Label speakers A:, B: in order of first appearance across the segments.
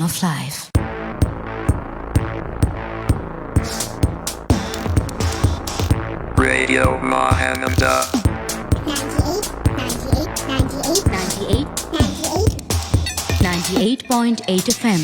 A: of life.
B: Radio Mahananda.
A: 98.8 FM.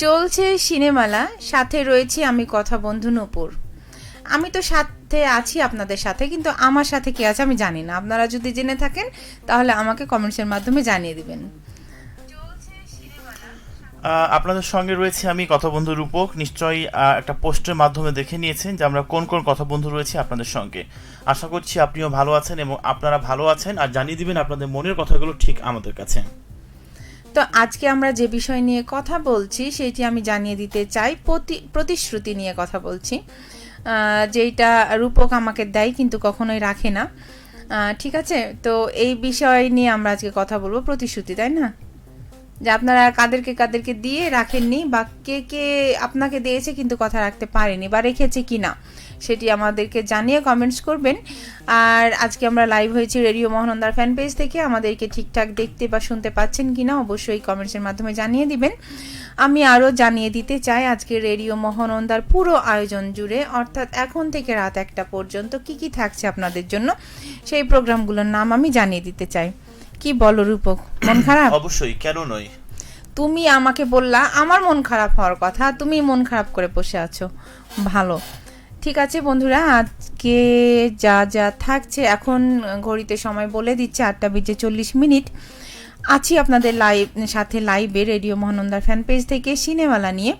C: চলছে সিনেমালা, সাথে রয়েছি আমি কথা বন্ধু নূপুর। আমি তো সাথে আছি আপনাদের সাথে, কিন্তু আমার সাথে কে আছে আমি জানি না। আপনারা যদি জেনে থাকেন তাহলে আমাকে কমেন্টসের মাধ্যমে জানিয়ে দিবেন।
D: আপনাদের সঙ্গে রয়েছে আমি কথা বন্ধু রূপক। নিশ্চয়ই একটা পোস্টের মাধ্যমে দেখে নিয়েছেন যে আমরা কোন কোন কথা বন্ধু রয়েছে আপনাদের সঙ্গে। আশা করছি আপনিও ভালো আছেন এবং আপনারা ভালো আছেন, আর জানিয়ে দিবেন আপনাদের মনের কথাগুলো ঠিক আমাদের কাছে।
C: তো আজকে আমরা যে বিষয় নিয়ে কথা বলছি সেটি আমি জানিয়ে দিতে চাই। প্রতিশ্রুতি নিয়ে কথা বলছি, যেটা রূপক আমাকে দেয় কিন্তু কখনোই রাখে না। ঠিক আছে, তো এই বিষয় নিয়ে আমরা আজকে কথা বলবো। প্রতিশ্রুতি, তাই না? যে আপনারা কাদেরকে দিয়ে রাখেননি, বা কে কে আপনাকে দিয়েছে কিন্তু কথা রাখতে পারেনি বা রেখেছে কিনা, সেটি আমাদেরকে জানিয়ে কমেন্টস করবেন। আর আজকে আমরা লাইভ হয়েছি রেডিও মহানন্দার ফ্যান পেজ থেকে। আমাদেরকে ঠিকঠাক দেখতে বা শুনতে পাচ্ছেন কিনা অবশ্যই কমেন্টসের মাধ্যমে জানিয়ে দিবেন। আমি আরও জানিয়ে দিতে চাই আজকে রেডিও মহানন্দার পুরো আয়োজন জুড়ে, অর্থাৎ এখন থেকে রাত 1টা পর্যন্ত কি কি থাকছে আপনাদের জন্য, সেই প্রোগ্রামগুলোর নাম আমি জানিয়ে দিতে চাই। কি বলো রূপক, মন খারাপ?
D: অবশ্যই, কেন নয়।
C: তুমি আমাকে বললা আমার মন খারাপ হওয়ার কথা, তুমি মন খারাপ করে বসে আছো। ভালো, ঠিক আছে বন্ধুরা, আজকে যা যা থাকছে এখন ঘড়িতে সময় বলে দিচ্ছে 8:40 আছি আপনাদের সাথে লাইভে রেডিও মহানন্দার ফ্যান পেজ থেকে সিনেমালা নিয়ে।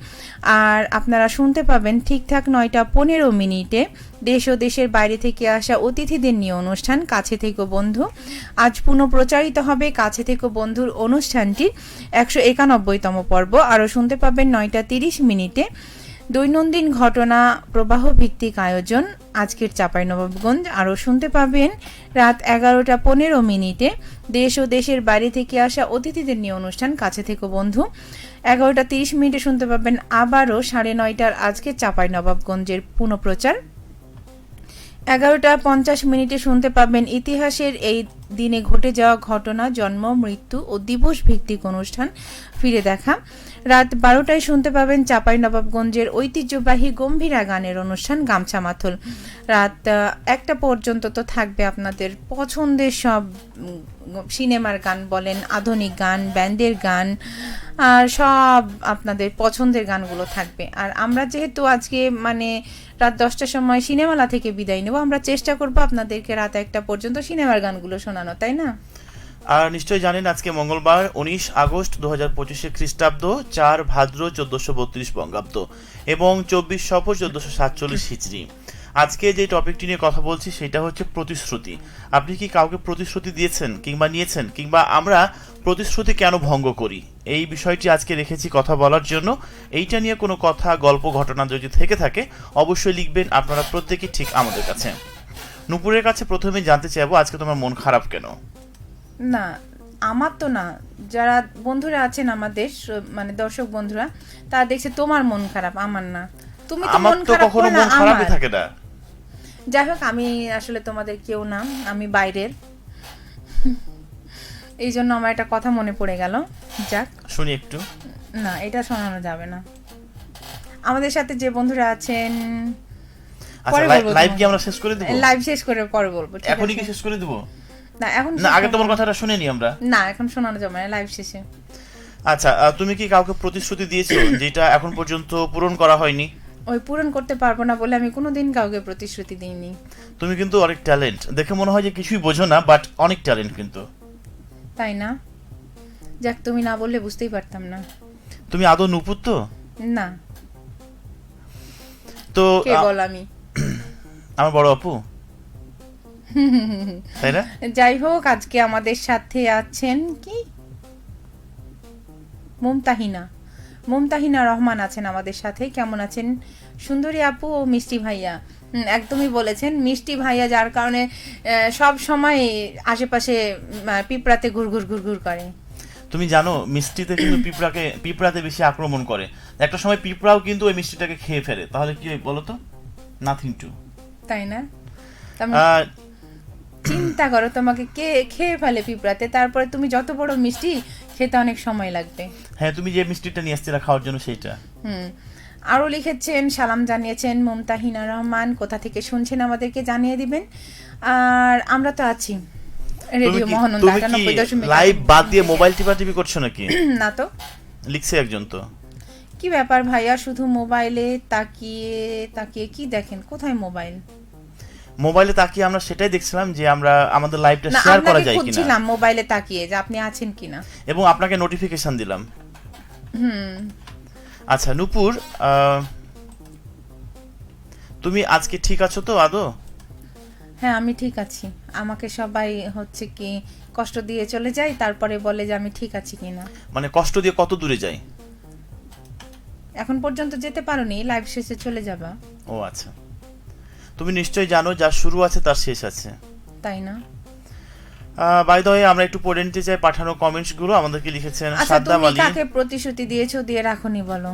C: আর আপনারা শুনতে পাবেন ঠিকঠাক 9:15 দেশ ও দেশের বাইরে থেকে আসা অতিথিদের নিয়ে অনুষ্ঠান কাছে থেকে বন্ধু। আজ পুনঃপ্রচারিত হবে কাছে থেকে বন্ধুর অনুষ্ঠানটির 191তম পর্ব। আরও শুনতে পাবেন 9:30 দৈনন্দিন ঘটনা প্রবাহ ভিত্তিক আয়োজন আজকের চাঁপাইনবাবগঞ্জ। আরও শুনতে পাবেন রাত 11:15 দেশ ও দেশের বাইরে থেকে আসা অতিথিদের নিয়ে অনুষ্ঠান কাছে থেকে বন্ধু। 11:30 শুনতে পাবেন আবারও 9:30 আজকের চাঁপাইনবাবগঞ্জের পুনঃপ্রচার। 11:50 শুনতে পাবেন ইতিহাসের এই দিনে ঘটে যাওয়া ঘটনা, জন্ম, মৃত্যু ও দিবস ভিত্তিক অনুষ্ঠান ফিরে দেখা। রাত 12টায় শুনতে পাবেন চাঁপাইনবাবগঞ্জের ঐতিহ্যবাহী গম্ভীরা গানের অনুষ্ঠান গামছা মাথল। রাত 1টা পর্যন্ত তো থাকবে আপনাদের পছন্দের সব সিনেমার গান বলেন, আধুনিক গান, ব্যান্ডের গান, আর সব আপনাদের পছন্দের গানগুলো থাকবে। আর আমরা যেহেতু আজকে রাত 10টার সময় সিনেমালা থেকে বিদায় নেব, আমরা চেষ্টা করব আপনাদেরকে রাত 1টা পর্যন্ত সিনেমার গানগুলো শোনানো, তাই না?
D: আর নিশ্চয়ই জানেন আজকে মঙ্গলবার 19 আগস্ট 2025 খ্রিস্টাব্দ, 4 ভাদ্র 1432 বঙ্গাব্দ এবং 24 সফর 1447 হিজরি। আজকে যে টপিকটি নিয়ে কথা বলছি সেটা হচ্ছে প্রতিশ্রুতি। আপনি কি কাউকে প্রতিশ্রুতি দিয়েছেন কিংবা নিয়েছেন, কিংবা আমরা প্রতিশ্রুতি কেন ভঙ্গ করি, এই বিষয়টি আজকে রেখেছি কথা বলার জন্য। এইটা নিয়ে কোনো কথা, গল্প, ঘটনা যদি থেকে থাকে অবশ্যই লিখবেন আপনারা প্রত্যেকেই ঠিক আমাদের কাছে। নূপুরের কাছে প্রথমে জানতে চাইবো আজকে তোমার মন খারাপ কেন?
C: না, আমার তো না, যারা বন্ধুরা আছেন আমাদের দর্শক বন্ধুরা, তারা দেখছে তোমার মন খারাপ, আমার না। তুমি তো মন খারাপ করো না,
D: খারাপই থাকে না।
C: যাই হোক, আমি আসলে তোমাদের কেউ না, আমি বাইরের। এই জন্য আমার একটা কথা মনে পড়ে গেল। যাক,
D: শুনি একটু।
C: না, এটা শোনানো যাবে না। আমাদের সাথে যে বন্ধুরা আছেন,
D: আচ্ছা, লাইভ কি আমরা শেষ করে দেব?
C: লাইভ শেষ করে পরে বলবো।
D: এখনই কি শেষ করে দেব?
C: না, এখন
D: না, আগে তোমার কথাটা শুনে নি আমরা।
C: না, এখন শোনানো যাবে না, লাইভ শেষে।
D: আচ্ছা, তুমি কি কাউকে প্রতিশ্রুতি দিয়েছো যেটা এখন পর্যন্ত পূরণ করা হয়নি?
C: ওই পূরণ করতে পারবো না বলে আমি কোনোদিন কাউকে প্রতিশ্রুতি দিইনি।
D: তুমি কিন্তু অনেক ট্যালেন্ট, দেখে মনে হয় যে কিছুই বোঝো না, বাট অনেক ট্যালেন্ট কিন্তু।
C: তাই না? যাক, তুমি না বললে বুঝতেই পারতাম না।
D: তুমি আদৌ নূপুর তো?
C: না।
D: তো
C: কে বল? আমি
D: আমার বড় আপু, তাই না?
C: যাই হোক, আজকে আমাদের সাথে আছেন কি মুমতাহিনা রহমান আছেন আমাদের সাথে। কেমন আছেন সুন্দরী আপু ও মিষ্টি ভাইয়া। একদমই বলেছেন, মিষ্টি ভাইয়া যার কারণে সব সময় আশেপাশে পিঁপড়াতে ঘুরঘুর করে।
D: তুমি জানো মিষ্টিতে কিন্তু পিঁপড়াতে বেশি আক্রমণ করে। একটা সময় পিঁপড়াও কিন্তু ওই মিষ্টিটাকে খেয়ে ফেলে, তাহলে কি হয় বলো তো? নাথিং টু,
C: তাই না? চিন্তা করো, তোমাকে কে খেয়ে ফেলে পিঁপড়াতে, তারপরে তুমি যত বড় মিষ্টি খেতে অনেক সময় লাগবে।
D: হ্যাঁ, তুমি যে মিষ্টিটা নিয়ে আসছিলে খাওয়ার জন্য সেইটা।
C: আরও লিখেছেন, সালাম জানিয়েছেন মুমতাহিনা রহমান, কোথা থেকে শুনছেন আমাদেরকে জানিয়ে দিবেন। আর আমরা তো আছি রেডিও মোহনন্দা 98.8।
D: লাইভ বাদ দিয়ে মোবাইল টিপাটিপি করছো নাকি?
C: না তো,
D: লিখছে একজন। তো
C: কি ব্যাপার ভাইয়া, শুধু মোবাইলে তাকিয়ে তাকিয়ে কি দেখেন? কোথায় মোবাইল?
D: মোবাইলে তাকিয়ে আমরা সেটাই দেখছিলাম যে আমরা আমাদের লাইভটা
C: না,
D: শেয়ার করা
C: আপনাকে
D: যায় কিনা,
C: খুঁজছিলাম মোবাইলে তাকিয়ে যে আপনি আছেন কিনা,
D: এবং আপনাকে নোটিফিকেশন দিলাম। আচ্ছা নূপুর, তুমি আজকে ঠিক আছো তো আদৌ?
C: হ্যাঁ আমি ঠিক আছি। আমাকে সবাই হচ্ছে কি কষ্ট দিয়ে চলে যায়, তারপরে বলে যে আমি ঠিক আছি কিনা।
D: মানে কষ্ট দিয়ে কত দূরে যাই?
C: এখন পর্যন্ত যেতে পারোনি, লাইভ শেষে চলে যাবা।
D: ও আচ্ছা, তুমি নিশ্চয়ই জানো যার শুরু আছে তার শেষ আছে,
C: তাই না?
D: বাই দ্য ওয়ে, আমরা একটু পড়ে নিতে চাই পাঠানো কমেন্টস গুলো। আমাদেরকে লিখেছেন
C: আচ্ছা,
D: সাদ্দাম
C: তুমি
D: আলী।
C: কাকে প্রতিশ্রুতি দিয়েছো দিয়ে রাখোনি বলো?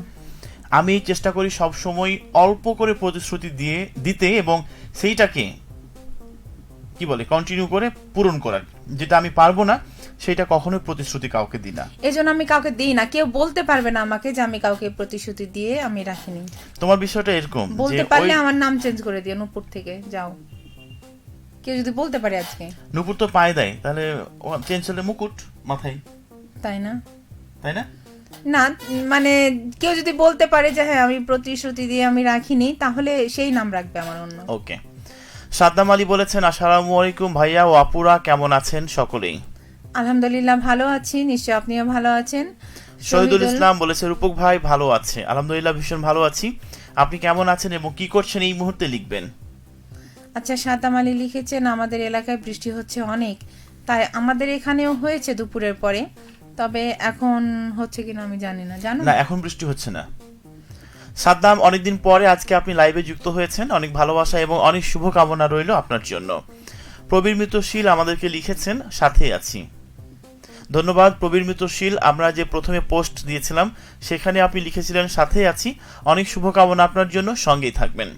D: আমি চেষ্টা করি সব সময় অল্প করে প্রতিশ্রুতি দিতে এবং সেইটাকে কি বলে কন্টিনিউ করে পূরণ করার। যেটা আমি পারবো না সেটা কখনোই প্রতিশ্রুতি কাউকে দিই না।
C: এজন্য আমি কাউকে দিই না। কেউ বলতে পারবে না আমাকে যে আমি কাউকে প্রতিশ্রুতি দিয়ে আমি রাখিনি।
D: তোমার বিষয়টা এরকম,
C: বলতে পারলে আমার নাম চেঞ্জ করে দিও, নূপুর থেকে যাও। কেউ যদি বলতে পারে আজকে।
D: নূপুর তো পায়ে দেয়, তাহলে চেঞ্জ হলে মুকুট মাথায়,
C: তাই না?
D: তাই না?
C: না মানে কেউ যদি বলতে পারে যে হ্যাঁ আমি প্রতিশ্রুতি দিয়ে আমি রাখিনি, তাহলে সেই নাম রাখবে আমার অন্য।
D: ওকে। সাদ্দাম আলী বলেছেন আসসালামু আলাইকুম ভাইয়া ও আপুরা, কেমন আছেন সকলেই?
C: আলহামদুলিল্লাহ ভালো আছি, নিশ্চয় আপনিও ভালো আছেন।
D: শহীদুল ইসলাম বলেছে রূপক ভাই ভালো আছে, আলহামদুলিল্লাহ ভীষণ ভালো আছি। আপনি কেমন আছেন এবং কি করছেন এই মুহূর্তে লিখবেন।
C: আচ্ছা, সাদ্দাম আলী লিখেছেন আমাদের এলাকায় বৃষ্টি হচ্ছে অনেক, তাই আমাদের এখানেও হয়েছে দুপুরের পরে, তবে এখন হচ্ছে কিনা আমি জানি না। জানো
D: না, এখন বৃষ্টি হচ্ছে না। সাদ্দাম, অনেকদিন পরে আজকে আপনি লাইভে যুক্ত হয়েছেন, অনেক ভালোবাসা এবং অনেক শুভকামনা রইল আপনার জন্য। প্রবীর মিত্রশীল আমাদেরকে লিখেছেন সাথেই আছি। ধন্যবাদ প্রবীর মিত্রশীল। আমরা যে প্রথমে পোস্ট দিয়েছিলাম সেখানে আপনি লিখেছিলেন সাথেই আছি, অনেক শুভকামনা আপনার জন্য, সঙ্গেই থাকবেন।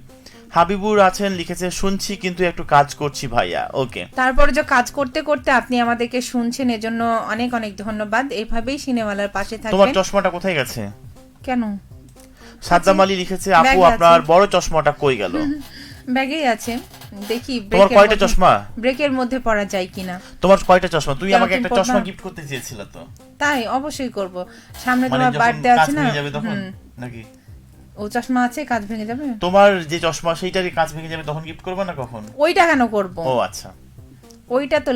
D: হাবিবুর আছেন, লিখেছে শুনছি কিন্তু একটু কাজ করছি ভাইয়া। ওকে,
C: তারপরে যে কাজ করতে করতে আপনি আমাদেরকে শুনছেন, এজন্য অনেক অনেক ধন্যবাদ। এইভাবেই সিনেমালার পাশে
D: তোমার
C: থাকবেন।
D: চশমাটা কোথায় গেছে?
C: কেন?
D: সাদ্দাম আলী লিখেছে আপু
C: ব্যাগে আছে।
D: আপনার বড় চশমাটা কই গেল?
C: ব্যাগেই আছে, দেখি
D: তোমার কয়টা চশমা?
C: ব্রেকের মধ্যে পড়া যায় কিনা।
D: তোমার কয়টা চশমা? তুমি
C: কেন,
D: আমাকে
C: তুমি
D: একটা
C: পড়বা?
D: চশমা গিফট করতে চেয়েছিলে তো।
C: তাই অবশ্যই করব, সামনে
D: মানে
C: তোমার
D: যখন
C: বার্থডে
D: কাজ
C: আছে না।
D: ভেঙে যাবে তখন নাকি?
C: ও চশমা আছে, কাজ ভেঙে যাবে।
D: তোমার যে চশমা সেইটারই কাজ ভেঙে যাবে তখন গিফট করবে না কখন?
C: ওইটা কেন করব?
D: ও আচ্ছা,
C: ওইটা তো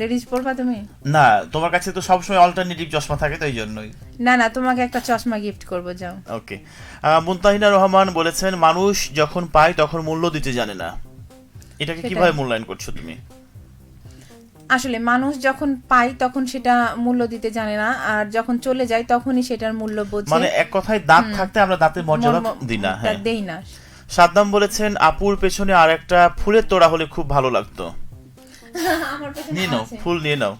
C: লেডিজ পরবা তুমি।
D: না তোমার কাছে তো সবসময় অল্টারনেটিভ চশমা থাকে তো এই জন্যই।
C: না না, তোমাকে একটা চশমা গিফট করব, যাও।
D: ওকে। মুনতাহিনা রহমান বলেছেন মানুষ যখন পায় তখন মূল্য দিতে জানে না। এটাকে
C: সেটাই।
D: কিভাবে মূল্যায়ন করছো তুমি?
C: আসলে মানুষ যখন পায় তখন সেটা মূল্য দিতে জানে না, আর যখন চলে যায় তখনই সেটার মূল্য বোঝে।
D: মানে এক কথায় দাঁত থাকতে আমরা দাঁতের মর্যাদা দিই না। হ্যাঁ,
C: দেই না।
D: সাদ্দাম বলেছেন আপুর পেছনে আর একটা ফুলের তোড়া হলে খুব ভালো লাগতো।
C: আমার পেছনে
D: নিয়ে নাও,
C: আছে।
D: ফুল নিয়ে নাও।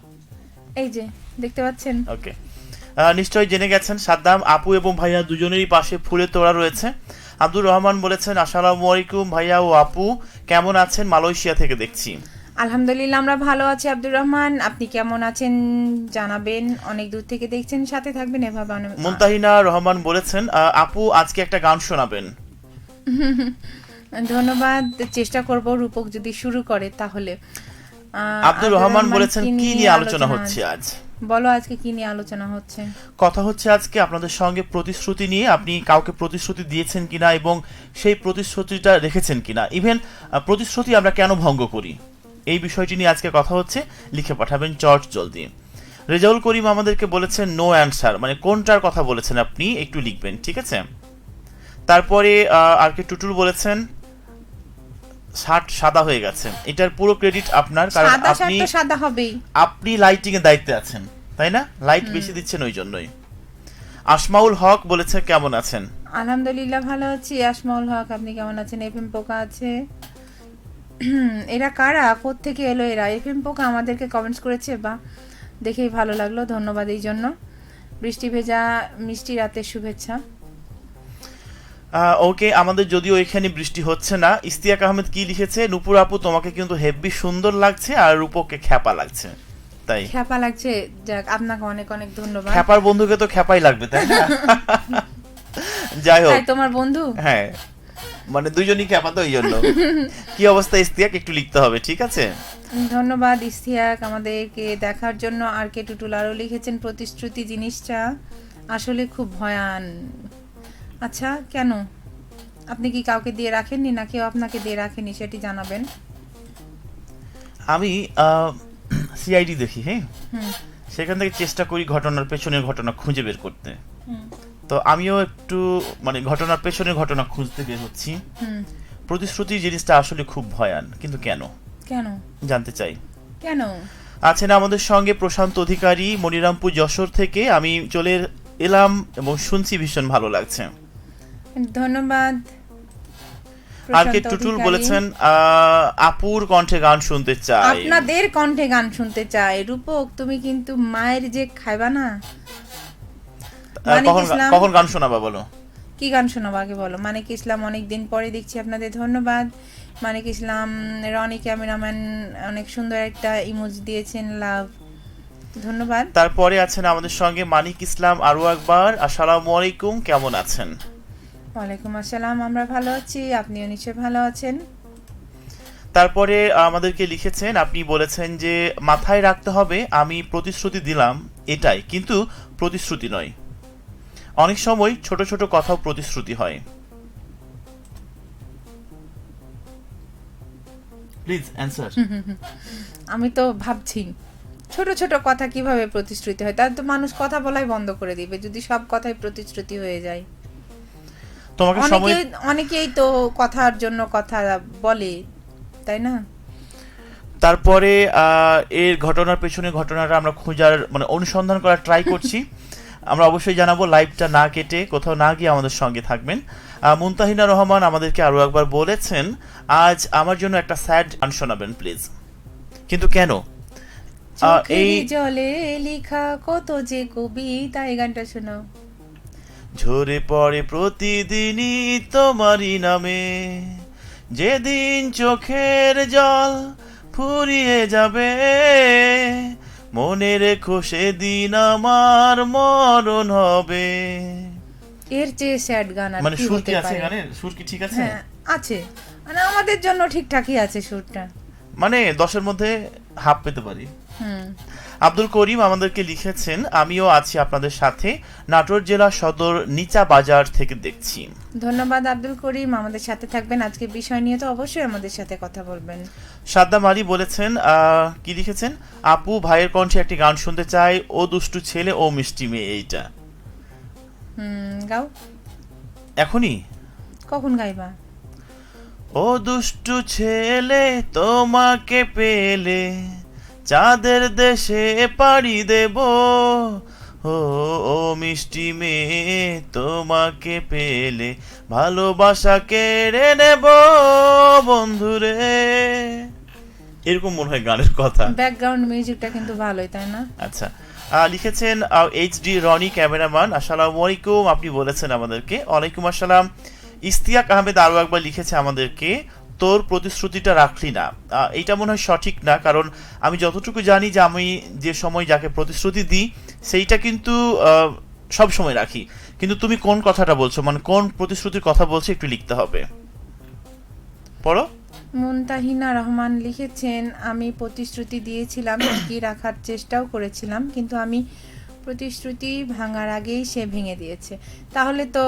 C: এই যে দেখতে পাচ্ছেন।
D: ওকে, নিশ্চয়ই জেনে গেছেন সাদ্দাম, আপু এবং ভাইয়া দুজনেরই পাশে ফুলের তোড়া রয়েছে। আব্দুর রহমান বলেছেন আসসালামু আলাইকুম ভাইয়া ও আপু, কেমন আছেন? মালয়েশিয়া থেকে দেখছি।
C: আলহামদুলিল্লাহ আমরা ভালো আছি আব্দুর রহমান, আপনি কেমন আছেন জানাবেন। অনেক দূর থেকে দেখছেন, সাথে থাকবেন এভাবে।
D: মুনতাহিনা রহমান বলেছেন আপু আজকে একটা গান শোনাবেন।
C: ধন্যবাদ, চেষ্টা করব রূপক যদি শুরু করে তাহলে।
D: আব্দুর রহমান বলেছেন কি নিয়ে আলোচনা হচ্ছে আজ?
C: বলো আজকে কি নিয়ে আলোচনা হচ্ছে?
D: কথা হচ্ছে আজকে আপনাদের সঙ্গে প্রতিশ্রুতি নিয়ে। আপনি কাউকে প্রতিশ্রুতি দিয়েছেন কিনা এবং সেই প্রতিশ্রুতিটা রেখেছেন কিনা, ইভেন প্রতিশ্রুতি আমরা কেন ভঙ্গ করি, এই বিষয়টি নিয়ে আজকে কথা হচ্ছে। লিখে পাঠাবেন চট জলদি। রেজাউল করিম আমাদেরকে বলেছেন নো অ্যান্সার, মানে কোনটার কথা বলেছেন আপনি একটু লিখবেন, ঠিক আছে? তারপরে আর কে টুটুল বলেছেন শার্ট সাদা হয়ে গেছে। এটার পুরো ক্রেডিট আপনার, কারণ
C: সাদা হবেই।
D: আপনি লাইটিং এর দায়িত্বে আছেন, তাই না? লাইট বেশি দিচ্ছেন ওই জন্যই। আসমাউল হক বলেছে কেমন আছেন?
C: আলহামদুলিল্লাহ ভালো আছি। আসমউল হক, আপনি কেমন আছেন? এফএম পোকা আছে। এরা কারা, কোত্থেকে এলো এরা? এফএম পোকা আমাদেরকে কমেন্টস করেছে, বা দেখেই ভালো লাগলো, ধন্যবাদ এই জন্য। বৃষ্টি ভেজা মিষ্টি রাতের শুভেচ্ছা।
D: ওকে, আমাদের যদিও এখানে বৃষ্টি হচ্ছে না। ইস্তিয়াক আহমেদ কি লিখেছে, নূপুর আপু তোমাকে কিন্তু হেব্বি সুন্দর লাগছে আর রূপককে খ্যাপা লাগছে। তাই
C: খ্যাপা লাগছে? যাক, আপনাকে অনেক অনেক ধন্যবাদ।
D: খ্যাপার বন্ধুকে তো খ্যাপাই লাগবে, তাই না? যাই হোক,
C: তাই তোমার বন্ধু?
D: হ্যাঁ, মানে দুইজনই খ্যাপা, তো এই জন্য। কি অবস্থা ইস্তিয়াক, একটু লিখতে হবে, ঠিক আছে?
C: ধন্যবাদ ইস্তিয়াক আমাদেরকে দেখার জন্য। আর কে টুটুল আরও লিখেছেন, প্রতিশ্রুতি জিনিসটা আসলে খুব ভয়ান। আচ্ছা, কেন? আপনি কি কাউকে দিয়ে রাখেননি, না কেউ আপনাকে দিয়ে রাখেনি, সেটি জানাবেন।
D: আমি সিআইডি দেখি, হ্যাঁ,
C: হুম
D: সেখান থেকে চেষ্টা করি ঘটনার পেছনের ঘটনা খুঁজে বের করতে।
C: হুম
D: তো আমিও একটু মানে ঘটনার পেছনের ঘটনা খুঁজতে বের হচ্ছি।
C: হুম।
D: প্রতিশ্রুতি জিনিসটা আসলে খুব ভয়ান, কিন্তু কেন
C: কেন?
D: জানতে চাই।
C: কেন?
D: আছেন আমাদের সঙ্গে প্রশান্ত অধিকারী, মনিরামপুর যশোর থেকে। আমি চলে এলাম এবং শুনছি, ভীষণ ভালো লাগছে।
C: ধন্যবাদ।
D: আর কে
C: প্রশান্ত
D: টুটুল
C: অধিকারী।
D: বলেছেন আপুর কণ্ঠে গান শুনতে চাই।
C: আপনাদের কণ্ঠে গান শুনতে চাই। রূপক, তুমি কিন্তু মায়ের যে খাইবা না। মানিক
D: কখন
C: ইসলাম,
D: কখন গান শোনাবা বলো?
C: কি গান শোনাবো আগে বলো। মানিক ইসলাম, অনেকদিন পরে দেখছি আপনাদের, ধন্যবাদ। মানিক ইসলাম, রনি ক্যামেরাম্যান অনেক সুন্দর একটা ইমোজি দিয়েছেন, লাভ, ধন্যবাদ।
D: তারপরে আছেন আমাদের সঙ্গে মানিক ইসলাম আরও একবার। আসসালামু আলাইকুম, কেমন আছেন?
C: ওয়ালাইকুম আসসালাম, আমরা ভালো আছি, আপনিও নিশ্চয় ভালো আছেন।
D: তারপরে আমাদেরকে লিখেছেন, আপনি বলেছেন যে মাথায় রাখতে হবে আমি প্রতিশ্রুতি দিলাম এটাই, কিন্তু প্রতিশ্রুতি নয়। অনেক সময় ছোট ছোট কথাও প্রতিশ্রুতি হয়। Please answer.
C: আমি তো ভাবছি ছোট ছোট কথা কিভাবে প্রতিশ্রুতি হয়, তাহলে তো মানুষ কথা বলাই বন্ধ করে দিবে যদি সব কথাই প্রতিশ্রুতি হয়ে যায়।
D: তোমাকে সময়
C: অনেকেই তো কথার জন্য কথা বলে, তাই না?
D: তারপরে এর ঘটনার পেছনে ঘটনাটা আমরা খোঁজার মানে অনুসন্ধান করার ট্রাই করছি। আমরা অবশ্যই জানাবো, লাইভটা না কেটে কোথাও না গিয়ে আমাদের সঙ্গে থাকবেন। মুনতাহিনা রহমান আমাদেরকে আরো একবার বলেছেন, আজ আমার জন্য একটা স্যাড গান শোনাবেন প্লিজ। কিন্তু কেন? এই
C: চোখের জলে লেখা কত যে কবিতা, এই গানটা শোনাও।
D: ঝরে পড়ে প্রতিদিনই তোমারই নামে, যেদিন চোখের জল ফুরিয়ে যাবে, মনে রেখো সেদিন আমার মরণ হবে।
C: এর চেয়ে স্যাড গান আর
D: মানে
C: কি
D: সুর
C: হতে
D: কি আছে
C: পারে?
D: গানের? সুর কি ঠিক আছে?
C: হ্যাঁ আছে, মানে আমাদের জন্য ঠিকঠাকই আছে সুরটা।
D: মানে 10-এর মধ্যে হাফ পেতে পারি।
C: হুম।
D: আব্দুল করিম আমাদেরকে লিখেছেন, আমিও আছি আপনাদের সাথে, নাটোর জেলা সদর নিচা বাজার থেকে দেখছি।
C: ধন্যবাদ আব্দুল করিম, আমাদের সাথে থাকবেন। আজকে বিষয় নিয়ে তো অবশ্যই আমাদের সাথে কথা বলবেন।
D: সাদ্দাম আলী বলেছেন, কি লিখেছেন, আপু ভাইয়ের কণ্ঠে একটি গান শুনতে চাই, ও দুষ্টু ছেলে ও মিষ্টি মেয়ে। এইটা
C: গাও।
D: এখনই?
C: কখন গাইবা?
D: ও দুষ্টু ছেলে তোমাকে পেলে চাঁদের দেশে পাড়ি দেব, ও ও মিষ্টি মেয়ে তোমাকে পেলে ভালোবাসা কেড়ে নেব বন্ধুরে। এরকম মনে হয় গানের কথা।
C: ব্যাকগ্রাউন্ড মিউজিকটা কিন্তু ভালোই, তাই না?
D: আচ্ছা, লিখেছেন এইচডি রনি ক্যামেরাম্যান, আসসালামু আলাইকুম, আপনি বলেছেন আমাদেরকে। ওয়ালাইকুম আসসালাম। ইস্তিয়াক আহমেদ আরও একবার লিখেছে আমাদেরকে, তোর প্রতিশ্রুতিটা রাখলি না। এইটা মনে হয় সঠিক না, কারণ আমি যতটুকু জানি যে আমি যে সময় যাকে প্রতিশ্রুতি দিই সেইটা কিন্তু সব সময় রাখি। কিন্তু তুমি কোন কথাটা বলছো, মানে কোন প্রতিশ্রুতির কথা বলছো, একটু লিখতে হবে। পড়ো।
C: মুনতাহিনা রহমান লিখেছেন, আমি প্রতিশ্রুতি দিয়েছিলাম, কি রাখার চেষ্টাও করেছিলাম, কিন্তু আমি প্রতিশ্রুতি ভাঙার আগেই সে ভেঙে দিয়েছে। তাহলে তো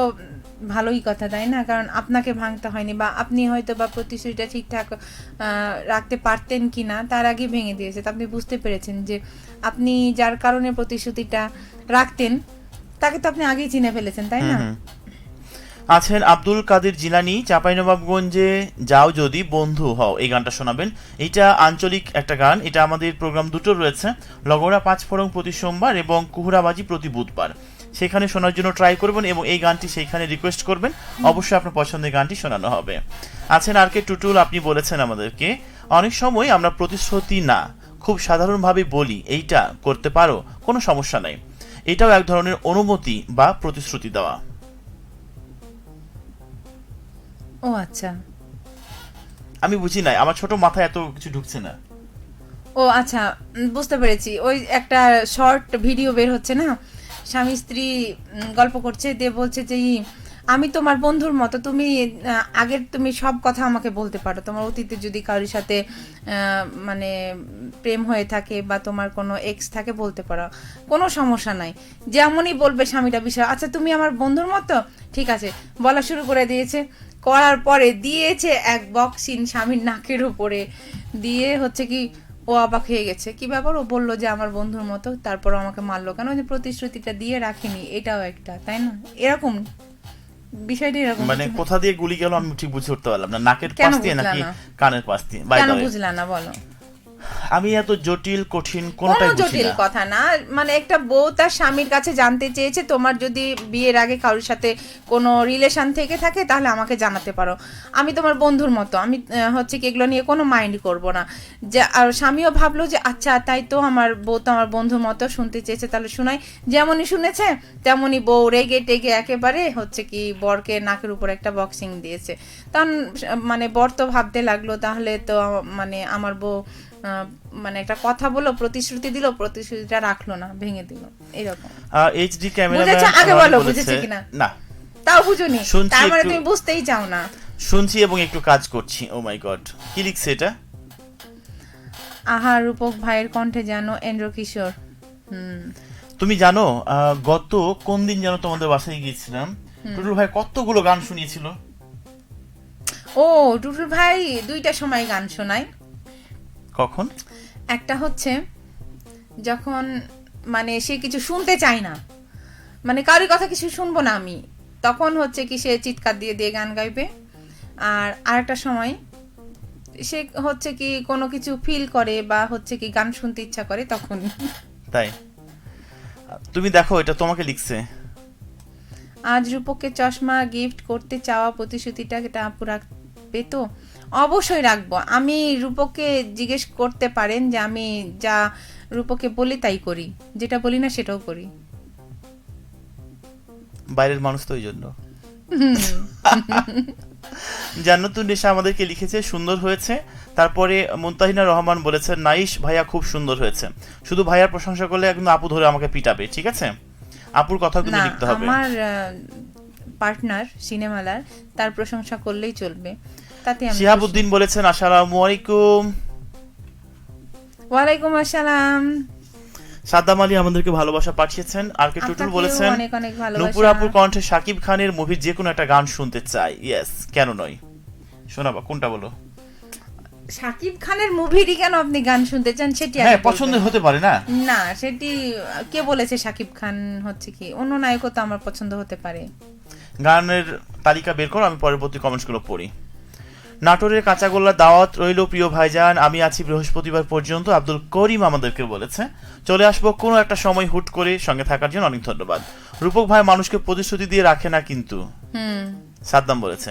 C: ভালোই কথা, তাই না? কারণ আপনাকে ভাঙতে হয়নি, বা আপনি হয়তো বা প্রতিশ্রুতিটা ঠিকঠাক রাখতে পারতেন কি না তার আগে ভেঙে দিয়েছে। তো আপনি বুঝতে পেরেছেন যে আপনি যার কারণে প্রতিশ্রুতিটা রাখতেন তাকে তো আপনি আগেই চিনে ফেলেছেন, তাই না?
D: আছেন আব্দুল কাদের জিলানি, চাঁপাইনবাবগঞ্জে যাও যদি বন্ধু হও, এই গানটা শোনাবেন। এটা আঞ্চলিক একটা গান, এটা আমাদের প্রোগ্রাম দুটো রয়েছে, লগড়া 5 ফোড়ং প্রতি সোমবার এবং কুহুরাবাজি প্রতি বুধবার। সেখানে শোনার জন্য ট্রাই করবেন এবং এই গানটি সেইখানে রিকোয়েস্ট করবেন, অবশ্যই আপনার পছন্দের গানটি শোনানো হবে। আছেন আর কে টুটুল, আপনি বলেছেন আমাদেরকে অনেক সময় আমরা প্রতিশ্রুতি না খুব সাধারণভাবে বলি এইটা করতে পারো, কোনো সমস্যা নাই, এটাও এক ধরনের অনুমতি বা প্রতিশ্রুতি দেওয়া।
C: ও আচ্ছা,
D: আমি বুঝি নাই, আমার ছোট মাথায় এত কিছু ঢুকছে না।
C: ও আচ্ছা, বুঝতে পেরেছি। ওই একটা শর্ট ভিডিও বের হচ্ছে না, স্বামী স্ত্রী গল্প করছে, দিয়ে বলছে যে আমি তোমার বন্ধুর মতো, তুমি আগের তুমি সব কথা আমাকে বলতে পারো, তোমার অতীতে যদি কারোর সাথে মানে প্রেম হয়ে থাকে বা তোমার কোনো এক্স থাকে বলতে পারো, কোনো সমস্যা নাই, যেমনই বলবে স্বামীটা বিষয়, আচ্ছা তুমি আমার বন্ধুর মতো, ঠিক আছে, বলা শুরু করে দিয়েছে। করার পরে দিয়েছে এক বক্সিং স্বামীর নাকের উপরে, দিয়ে হচ্ছে কি ও অবাক হয়ে গেছে, কি ব্যাপার, ও বললো যে আমার বন্ধুর মতো, তারপর আমাকে মারলো কেন, যে প্রতিশ্রুতিটা দিয়ে রাখিনি, এটাও একটা, তাই না? এরকম বিষয়টা এরকম।
D: মানে কোথা দিয়ে গুলি গেল আমি ঠিক বুঝে উঠতে পারলাম না, নাকের
C: কেন
D: পাশ দিয়ে
C: বুঝলা
D: নাকি
C: না?
D: কানের পাশ দিয়ে? By
C: কেন
D: the way,
C: বুঝলা না বলো?
D: আমি এত জটিল কঠিন
C: কোনো
D: কোনটাই বুঝি
C: জটিল
D: না।
C: কথা না, মানে একটা বউ তার স্বামীর কাছে জানতে চেয়েছে, তোমার যদি বিয়ের আগে কারোর সাথে কোনো রিলেশন থেকে থাকে তাহলে আমাকে জানাতে পারো, আমি তোমার বন্ধুর মতো, আমি হচ্ছে কি এগুলো নিয়ে কোনো মাইন্ড করব না। যে আর স্বামীও ভাবলো যে আচ্ছা তাই তো, আমার বউ তো আমার বন্ধুর মতো, শুনতে চেয়েছে তাহলে শোনাই, যেমনই শুনেছে তেমনই বউ রেগে টেগে একেবারে হচ্ছে কি বরকে নাকের উপর একটা বক্সিং দিয়েছে। তখন মানে বর তো ভাবতে লাগলো তাহলে তো মানে আমার বউ মানে একটা কথা বলো, প্রতিশ্রুতি দিল, প্রতিশ্রুতিটা রাখলো না, ভেঙে দিল, এরকম।
D: এইচডি
C: বুঝেছো?
D: ক্যামেরাম্যান
C: আগে
D: আমাকে
C: বলো,
D: বলেছে
C: বুঝেছে কিনা?
D: না,
C: তাও বুঝুনি,
D: শুনছি
C: তার মানে
D: একটু-
C: তুমি বুঝতেই চাও না।
D: শুনছি এবং একটু কাজ করছি। ও মাই গড, কি লিখছে এটা?
C: আহা, রূপক ভাইয়ের কণ্ঠে জানো এন্দ্র কিশোর।
D: তুমি জানো গত কোন দিন যেন তোমাদের বাসায় গিয়েছিলাম, টুটুল ভাই কতগুলো গান শুনিয়েছিল।
C: ও টুটুল ভাই দুইটা সময় গান শোনায়।
D: কখন?
C: একটা হচ্ছে যখন মানে সে কিছু শুনতে চায় না, মানে কারোর কথা কিছু শুনবো না আমি, তখন হচ্ছে কি সে চিৎকার দিয়ে দিয়ে গান গাইবে। আর আরেকটা সময় সে হচ্ছে কি কোনো কিছু ফিল করে বা হচ্ছে কি গান শুনতে ইচ্ছা করে তখন।
D: তাই? তুমি দেখো এটা তোমাকে লিখছে।
C: আজ রূপককে চশমা গিফট করতে চাওয়া প্রতিশ্রুতিটা এটা আপু রাখবে তো? অবশ্যই রাখবো। আমি রূপককে জিজ্ঞেস করতে পারেন যে আমি যা রূপককে বলি তাই করি, যেটা বলি না সেটাও করি।
D: বাইরের মানুষ তো ওই জন্য। জান্নাতুন নেশা আমাদেরকে লিখেছে সুন্দর হয়েছে। তারপরে মুনতাহিনা রহমান বলেছে নাইস ভাইয়া, খুব সুন্দর হয়েছে। শুধু ভাইয়ার প্রশংসা করলে একদম আপু ধরে আমাকে পিটাবে, ঠিক আছে? আপুর কথা কিন্তু
C: না,
D: লিখতে হবে।
C: আমার পার্টনার সিনেমালার, তার প্রশংসা করলেই চলবে, তাতে আমি খুশি।
D: শিহাবুদ্দিন বলেছেন আসসালামু আলাইকুম।
C: ওয়ালাইকুম আসসালাম।
D: সাদ্দাম আলী আমাদেরকে ভালোবাসা পাঠিয়েছেন। আর কে টুটুল
C: আপনাকেও
D: বলেছেন
C: অনেক অনেক ভালোবাসা।
D: নূপুর আপুর কণ্ঠে শাকিব খানের মুভির যে কোনো একটা গান শুনতে চাই। ইয়েস, কেন নয়, শোনাবা, কোনটা বলো?
C: শাকিব খানের মুভিরই কেন আপনি গান শুনতে চান সেটি আগে
D: হ্যাঁ,
C: বলবেন।
D: পছন্দের হতে পারে না।
C: না, সেটি কে বলেছে শাকিব খান হচ্ছে কি, অন্য নায়কও তো আমার পছন্দ হতে পারে।
D: গানের তালিকা বের করো, আমি পরবর্তী কমেন্টসগুলো পড়ি। নাটোরের কাঁচাগোল্লা দাওয়াত রইল প্রিয় ভাইজান, আমি আছি বৃহস্পতিবার পর্যন্ত। আব্দুল করিম আমাদেরকে বলেছে চলে আসবো কোনো একটা সময়, হুট করে সঙ্গে থাকার জন্য অনেক ধন্যবাদ। রূপক ভাই মানুষকে প্রতিশ্রুতি দিয়ে রাখে না কিন্তু, সাদ্দাম বলেছে।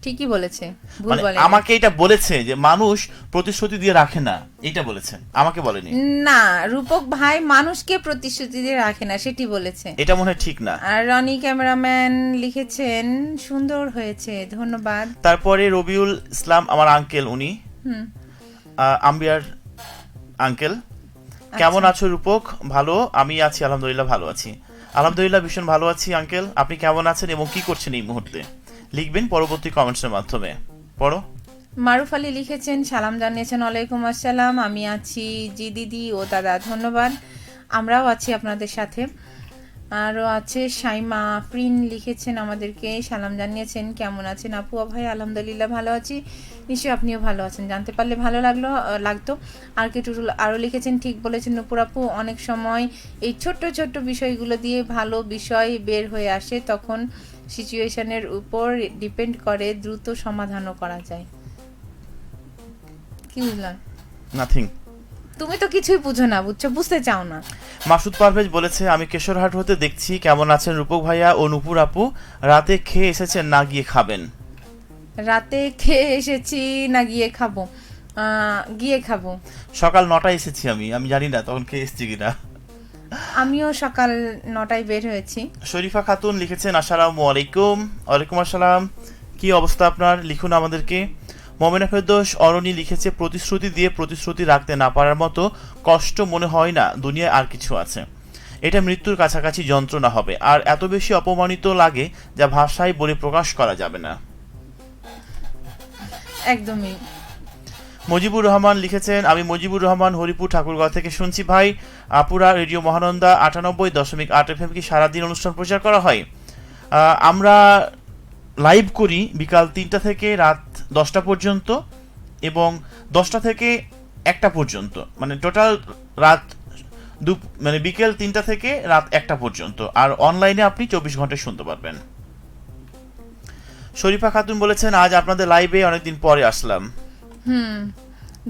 C: ঠিকই বলেছে, ভুল
D: মানে
C: বলে
D: আমাকে এটা বলেছে যে মানুষ প্রতিশ্রুতি দিয়ে রাখে না, এটা বলেছে, আমাকে বলেনি।
C: না, রূপক ভাই মানুষকে প্রতিশ্রুতি দিয়ে রাখে না সেটি বলেছে।
D: এটা মনে হয় ঠিক না।
C: আর রনি ক্যামেরাম্যান লিখেছেন সুন্দর হয়েছে, ধন্যবাদ।
D: তারপরে রবিউল ইসলাম আমার আঙ্কেল, উনি আম্বিয়ার আঙ্কেল, কেমন আছো রূপক? ভালো, আমি আছি আলহামদুলিল্লাহ, ভালো আছি আলহামদুলিল্লাহ, ভীষণ ভালো আছি আঙ্কেল। আপনি কেমন আছেন এবং কি করছেন এই মুহূর্তে? লিখবেন পরবর্তী কমেন্টসের মাধ্যমে। পড়ো।
C: মারুফ আলী লিখেছেন সালাম জানিয়েছেন, ওয়ালাইকুম আসসালাম, আমি আছি জি দিদি ও দাদা, ধন্যবাদ, আমরাও আছি আপনাদের সাথে। আরও আছে সাইমা প্রিন লিখেছেন আমাদেরকে, সালাম জানিয়েছেন, কেমন আছেন আপু? ভাই আলহামদুলিল্লাহ ভালো আছি, নিশ্চয়ই আপনিও ভালো আছেন, জানতে পারলে ভালো লাগতো। আর কে টুটুল আরও লিখেছেন ঠিক বলেছেন নূপুর আপু, অনেক সময় এই ছোট্ট ছোট্ট বিষয়গুলো দিয়ে ভালো বিষয় বের হয়ে আসে, তখন সিচুয়েশনের উপর ডিপেন্ড করে, দ্রুত সমাধানও করা যায়। কি বুঝলাম?
D: নাথিং।
C: তুমি তো কিছুই বুঝো না, বুঝছো, বুঝতে চাও না।
D: মাসুদ পারভেজ বলেছে আমি কেশরহাট হতে দেখছি, কেমন আছেন রূপক ভাইয়া ও নুপুর আপু? রাতে খেয়ে এসেছেন না গিয়ে খাবেন?
C: রাতে খেয়ে এসেছি না গিয়ে খাবো? গিয়ে খাবো।
D: সকাল 9টায় এসেছি আমি জানি না তখন খেয়ে এসেছি কিনা।
C: আমিও সকাল 9টায় বের হয়েছি।
D: শরীফা খাতুন লিখেছেন আসসালামু আলাইকুম। ওয়ালাইকুম আসসালাম, কি অবস্থা আপনার, লিখুন আমাদেরকে। মোমেনা ফেরদৌস অরণি লিখেছে প্রতিশ্রুতি দিয়ে প্রতিশ্রুতি রাখতে না পারার মতো কষ্ট মনে হয় না দুনিয়ায় আর কিছু আছে। এটা মৃত্যুর কাছাকাছি যন্ত্রণা হবে, আর এত বেশি অপমানিত লাগে যা ভাষায় বলে প্রকাশ করা যাবে না।
C: একদমই।
D: মুজিবুর রহমান লিখেছেন আমি মুজিবুর রহমান হরিপুর ঠাকুরগাঁও থেকে শুনছি ভাই, আপুরা রেডিও মহানন্দা 98.8 FM কি সারাদিন অনুষ্ঠান প্রচার করা হয়? আমরা লাইভ করি বিকাল 3টা থেকে রাত 10টা পর্যন্ত এবং 10টা থেকে 1টা পর্যন্ত, মানে টোটাল রাত মানে বিকেল 3টা থেকে রাত 1টা পর্যন্ত, আর অনলাইনে আপনি 24 ঘন্টায় শুনতে পারবেন। শরীফা খাতুন বলেছেন আজ আপনাদের লাইভে অনেকদিন পরে আসলাম।